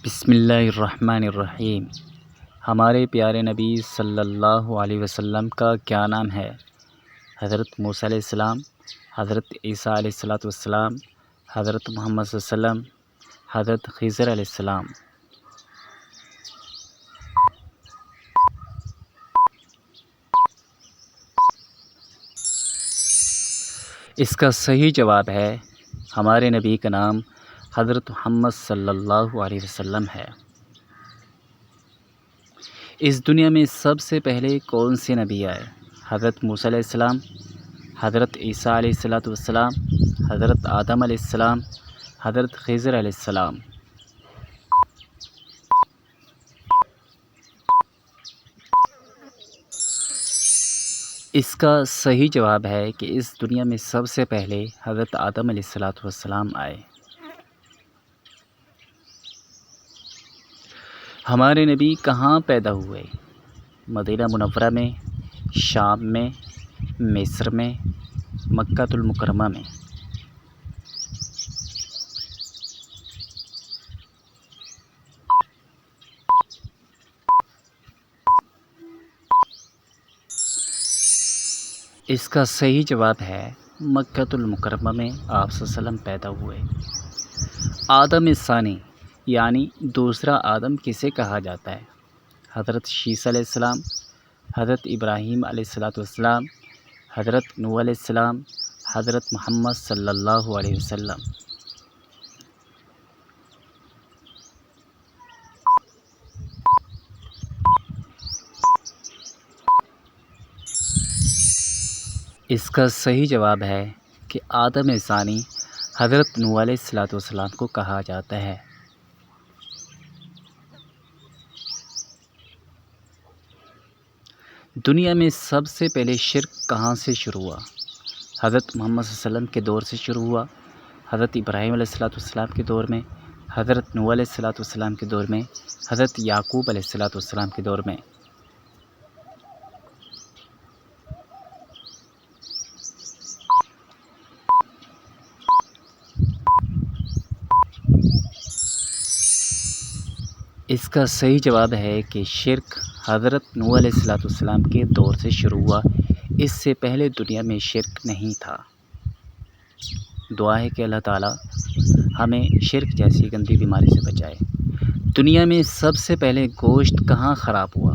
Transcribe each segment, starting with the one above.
بسم اللہ الرحمن الرحیم۔ ہمارے پیارے نبی صلی اللہ علیہ وسلم کا کیا نام ہے؟ حضرت موسیٰ علیہ السلام، حضرت عیسیٰ علیہ السلام، حضرت محمد صلی اللہ علیہ وسلم، حضرت خضر علیہ السلام۔ اس کا صحیح جواب ہے ہمارے نبی کا نام حضرت محمد صلی اللہ علیہ وسلم ہے۔ اس دنیا میں سب سے پہلے کون سے نبی آئے؟ حضرت موسیٰ علیہ السلام، حضرت عیسیٰ علیہ السلام، حضرت آدم علیہ السلام، حضرت خضر علیہ السلام۔ اس کا صحیح جواب ہے کہ اس دنیا میں سب سے پہلے حضرت آدم علیہ السلام آئے۔ ہمارے نبی کہاں پیدا ہوئے؟ مدینہ منورہ میں، شام میں، مصر میں، مکہ المکرمہ میں۔ اس کا صحیح جواب ہے مکہ المکرمہ میں آپ صلی اللہ علیہ وسلم پیدا ہوئے۔ آدم ثانی یعنی دوسرا آدم کسے کہا جاتا ہے؟ حضرت شیس علیہ السلام، حضرت ابراہیم علیہ السلام، حضرت نوح علیہ السلام، حضرت محمد صلی اللہ علیہ وسلم۔ اس کا صحیح جواب ہے کہ آدم ثانی حضرت نوح علیہ السلام کو کہا جاتا ہے۔ دنیا میں سب سے پہلے شرک کہاں سے شروع ہوا؟ حضرت محمد صلی اللہ علیہ وسلم کے دور سے شروع ہوا، حضرت ابراہیم علیہ السلام کے دور میں، حضرت نوح علیہ السلام کے دور میں، حضرت یعقوب علیہ السلام کے دور میں۔ اس کا صحیح جواب ہے کہ شرک حضرت نوح علیہ السلام کے دور سے شروع ہوا، اس سے پہلے دنیا میں شرک نہیں تھا۔ دعا ہے کہ اللہ تعالیٰ ہمیں شرک جیسی گندی بیماری سے بچائے۔ دنیا میں سب سے پہلے گوشت کہاں خراب ہوا؟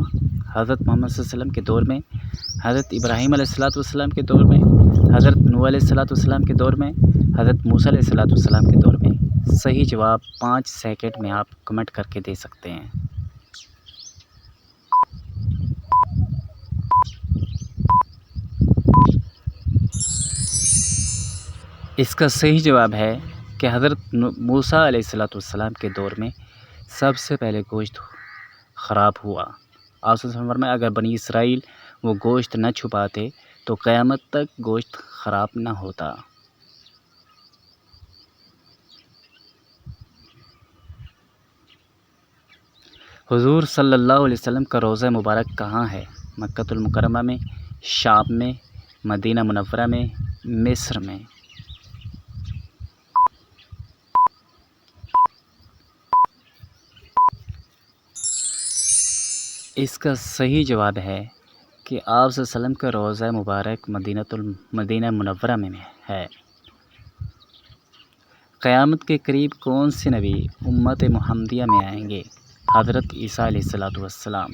حضرت محمد صلی اللہ علیہ وسلم کے دور میں، حضرت ابراہیم علیہ السلام کے دور میں، حضرت نوح علیہ السلام کے دور میں، حضرت موسیٰ علیہ السلام کے دور میں۔ صحیح جواب 5 سیکنڈ میں آپ کمنٹ کر کے دے سکتے ہیں۔ اس کا صحیح جواب ہے کہ حضرت موسیٰ علیہ السلام کے دور میں سب سے پہلے گوشت خراب ہوا۔ آپ صلی اللہ علیہ وسلم فرمایا اگر بنی اسرائیل وہ گوشت نہ چھپاتے تو قیامت تک گوشت خراب نہ ہوتا۔ حضور صلی اللہ علیہ وسلم کا روضہ مبارک کہاں ہے؟ مکہ المکرمہ میں، شام میں، مدینہ منورہ میں، مصر میں۔ اس کا صحیح جواب ہے کہ آپ صلی اللہ علیہ وسلم کا روضہ مبارک مدینہ منورہ میں ہے۔ قیامت کے قریب کون سے نبی امت محمدیہ میں آئیں گے؟ حضرت عیسیٰ علیہ السلام۔